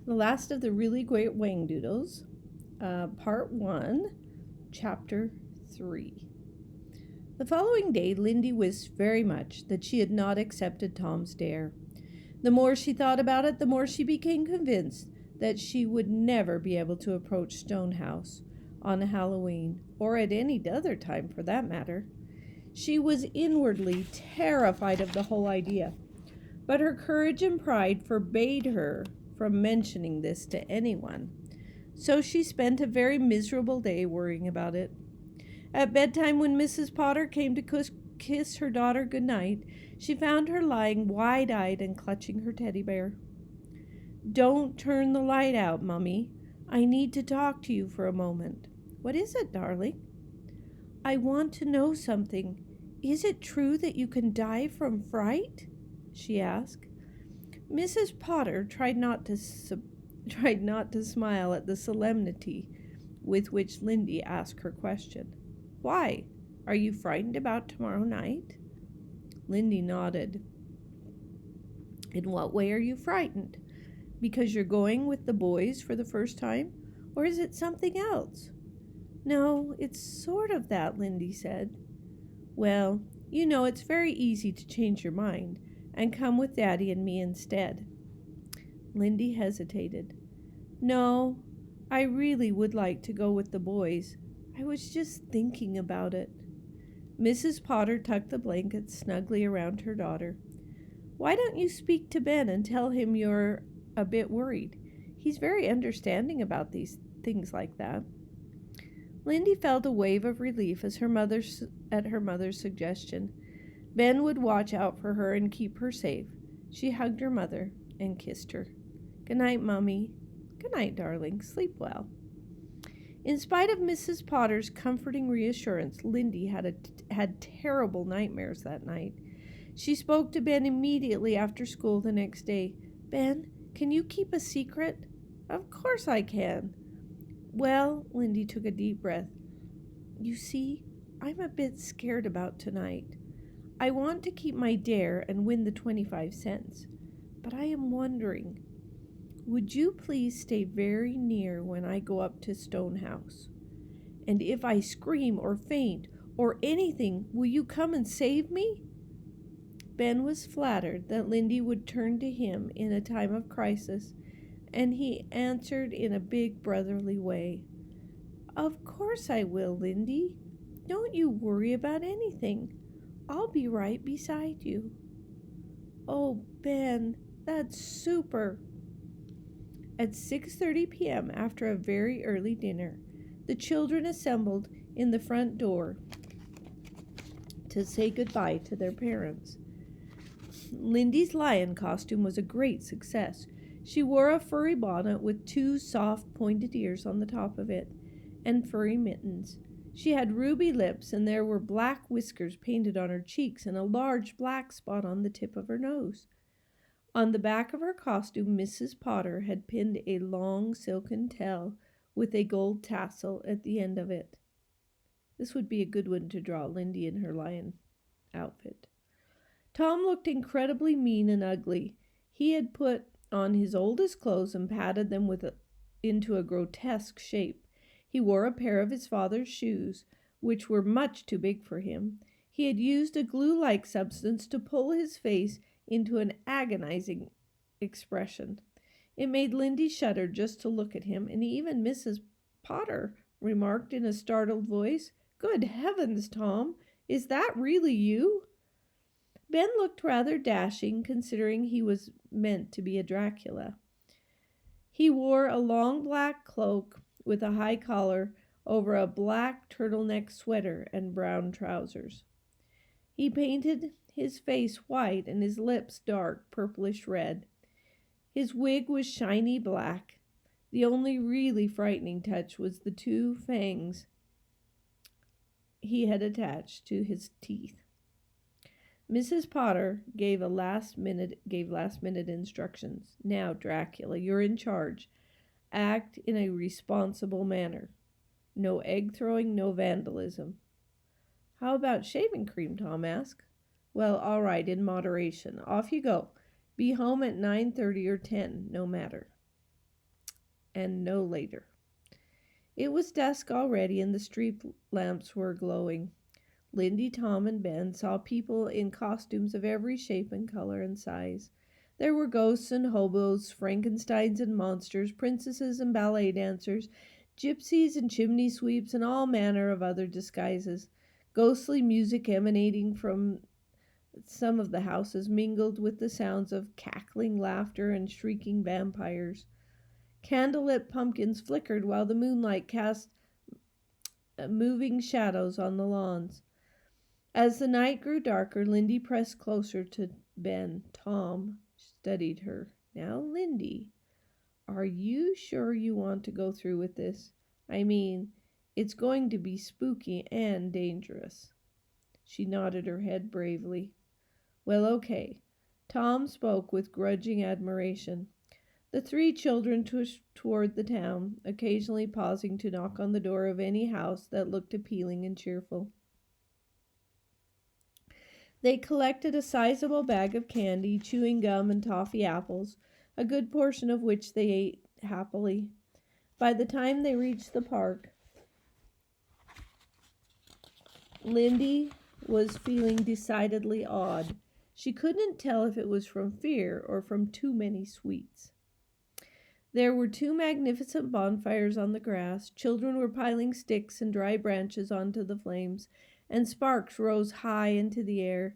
The Last of the Really Great Whangdoodles, Part 1, Chapter 3. The following day, Lindy wished very much that she had not accepted Tom's dare. The more she thought about it, the more she became convinced that she would never be able to approach Stonehouse on Halloween, or at any other time for that matter. She was inwardly terrified of the whole idea, but her courage and pride forbade her from mentioning this to anyone. So she spent a very miserable day worrying about it. At bedtime, when Mrs. Potter came to kiss her daughter good night, she found her lying wide-eyed and clutching her teddy bear. "Don't turn the light out, Mummy. I need to talk to you for a moment." "What is it, darling?" "I want to know something. Is it true that you can die from fright?" she asked. Mrs. Potter tried not to smile at the solemnity with which Lindy asked her question. "Why? Are you frightened about tomorrow night?" Lindy nodded. "In what way are you frightened? Because you're going with the boys for the first time? Or is it something else?" "No, it's sort of that," Lindy said. "Well, you know it's very easy to change your mind and come with Daddy and me instead." Lindy hesitated. "No, I really would like to go with the boys. I was just thinking about it." Mrs. Potter tucked the blankets snugly around her daughter. "Why don't you speak to Ben and tell him you're a bit worried? He's very understanding about these things like that." Lindy felt a wave of relief at her mother's suggestion. Ben would watch out for her and keep her safe. She hugged her mother and kissed her. "Good night, Mummy." "Good night, darling. Sleep well." In spite of Mrs. Potter's comforting reassurance, Lindy had terrible nightmares that night. She spoke to Ben immediately after school the next day. "Ben, can you keep a secret?" "Of course I can." "Well," Lindy took a deep breath, "you see, I'm a bit scared about tonight. I want to keep my dare and win the 25 cents. But I am wondering, would you please stay very near when I go up to Stonehouse? And if I scream or faint or anything, will you come and save me?" Ben was flattered that Lindy would turn to him in a time of crisis, and he answered in a big brotherly way, "Of course I will, Lindy. Don't you worry about anything. I'll be right beside you." "Oh, Ben, that's super." At 6:30 p.m., after a very early dinner, the children assembled in the front door to say goodbye to their parents. Lindy's lion costume was a great success. She wore a furry bonnet with 2 soft pointed ears on the top of it, and furry mittens. She had ruby lips, and there were black whiskers painted on her cheeks and a large black spot on the tip of her nose. On the back of her costume, Mrs. Potter had pinned a long silken tail with a gold tassel at the end of it. This would be a good one to draw Lindy in her lion outfit. Tom looked incredibly mean and ugly. He had put on his oldest clothes and patted them into a grotesque shape. He wore a pair of his father's shoes, which were much too big for him. He had used a glue-like substance to pull his face into an agonizing expression. It made Lindy shudder just to look at him, and even Mrs. Potter remarked in a startled voice, "Good heavens, Tom, is that really you?" Ben looked rather dashing, considering he was meant to be a Dracula. He wore a long black cloak with a high collar over a black turtleneck sweater and brown trousers. He painted his face white and his lips dark purplish red. His wig was shiny black. The only really frightening touch was the 2 fangs he had attached to his teeth. Mrs. Potter gave last minute instructions. "Now, Dracula, you're in charge. Act in a responsible manner. No egg throwing, no vandalism." "How about shaving cream?" Tom asked. "Well, all right, in moderation. Off you go. Be home at 9:30 or 10, no matter." and no later. It was dusk already, and the street lamps were glowing. Lindy, Tom, and Ben saw people in costumes of every shape and color and size. There were ghosts and hobos, Frankensteins and monsters, princesses and ballet dancers, gypsies and chimney sweeps, and all manner of other disguises. Ghostly music emanating from some of the houses mingled with the sounds of cackling laughter and shrieking vampires. Candlelit pumpkins flickered while the moonlight cast moving shadows on the lawns. As the night grew darker, Lindy pressed closer to Ben. Tom studied her. Now, Lindy, are you sure you want to go through with this? I mean, it's going to be spooky and dangerous. She nodded her head bravely. Well, okay. Tom spoke with grudging admiration. The three children pushed toward the town, occasionally pausing to knock on the door of any house that looked appealing and cheerful. They collected a sizable bag of candy, chewing gum, and toffee apples, a good portion of which they ate happily. By the time they reached the park, Lindy was feeling decidedly odd. She couldn't tell if it was from fear or from too many sweets. There were two magnificent bonfires on the grass. Children were piling sticks and dry branches onto the flames, and sparks rose high into the air.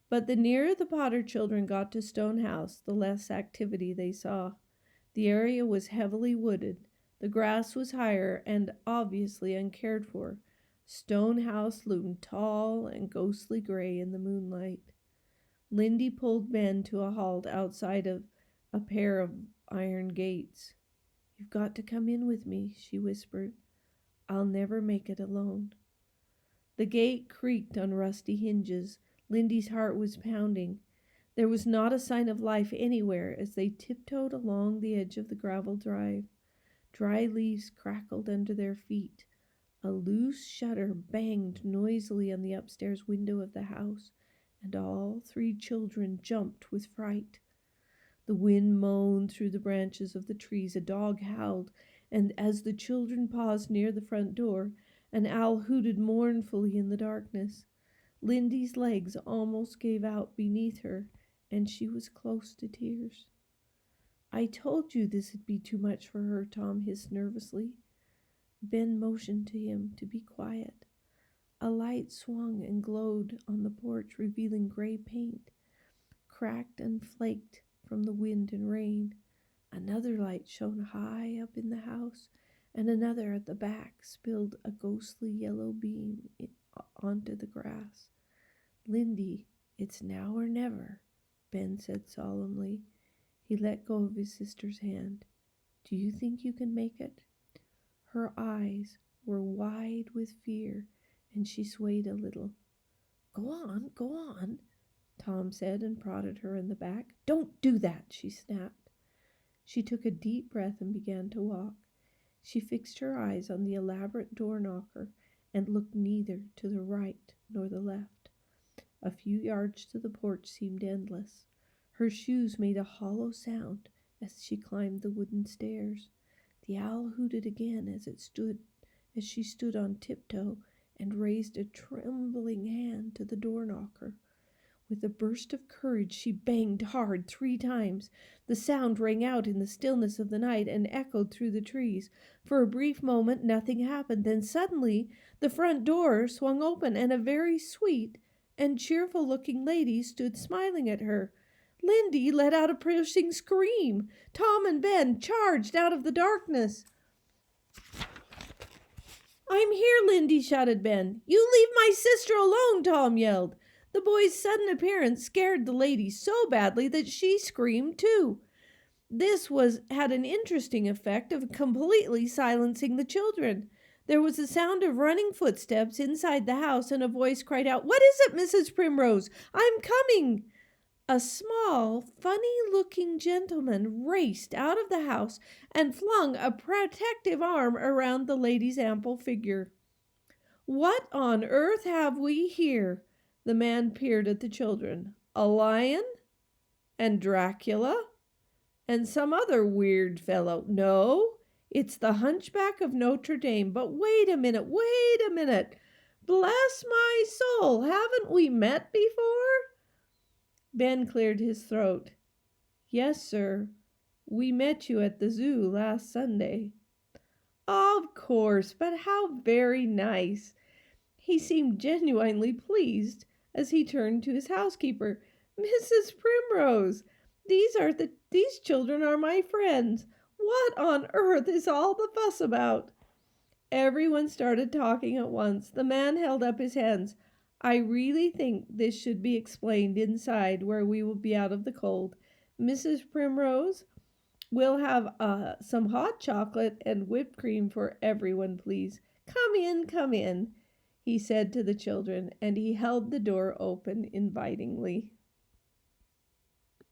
But the nearer the Potter children got to Stone House, the less activity they saw. The area was heavily wooded. The grass was higher and obviously uncared for. Stone House loomed tall and ghostly gray in the moonlight. Lindy pulled Ben to a halt outside of a pair of iron gates. "You've got to come in with me," she whispered. "I'll never make it alone." The gate creaked on rusty hinges. Lindy's heart was pounding. There was not a sign of life anywhere as they tiptoed along the edge of the gravel drive. Dry leaves crackled under their feet. A loose shutter banged noisily on the upstairs window of the house, and all three children jumped with fright. The wind moaned through the branches of the trees. A dog howled, and as the children paused near the front door, an owl hooted mournfully in the darkness. Lindy's legs almost gave out beneath her, and she was close to tears. "I told you this would be too much for her," Tom hissed nervously. Ben motioned to him to be quiet. A light swung and glowed on the porch, revealing gray paint, cracked and flaked from the wind and rain. Another light shone high up in the house, and another at the back spilled a ghostly yellow beam onto the grass. "Lindy, it's now or never," Ben said solemnly. He let go of his sister's hand. "Do you think you can make it?" Her eyes were wide with fear, and she swayed a little. Go on," Tom said, and prodded her in the back. "Don't do that," she snapped. She took a deep breath and began to walk. She fixed her eyes on the elaborate door knocker and looked neither to the right nor the left. A few yards to the porch seemed endless. Her shoes made a hollow sound as she climbed the wooden stairs. The owl hooted again as she stood on tiptoe and raised a trembling hand to the door knocker. With a burst of courage, she banged hard 3 times. The sound rang out in the stillness of the night and echoed through the trees. For a brief moment, nothing happened. Then suddenly, the front door swung open, and a very sweet and cheerful-looking lady stood smiling at her. Lindy let out a piercing scream. Tom and Ben charged out of the darkness. "I'm here, Lindy," shouted Ben. "You leave my sister alone," Tom yelled. The boy's sudden appearance scared the lady so badly that she screamed too. This had an interesting effect of completely silencing the children. There was a sound of running footsteps inside the house, and a voice cried out, "What is it, Mrs. Primrose? I'm coming." A small, funny-looking gentleman raced out of the house and flung a protective arm around the lady's ample figure. "What on earth have we here?" The man peered at the children. "A lion? And Dracula? And some other weird fellow? No, It's the Hunchback of Notre Dame. But wait a minute, wait a minute. Bless my soul, haven't we met before? Ben cleared his throat. Yes, sir. We met you at the zoo last Sunday. Of course, but how very nice. He seemed genuinely pleased as he turned to his housekeeper. Mrs. Primrose, these children are my friends. What on earth is all the fuss about? Everyone started talking at once. The man held up his hands. I really think this should be explained inside where we will be out of the cold. Mrs. Primrose, we'll have some hot chocolate and whipped cream for everyone, please. Come in, he said to the children, and he held the door open invitingly.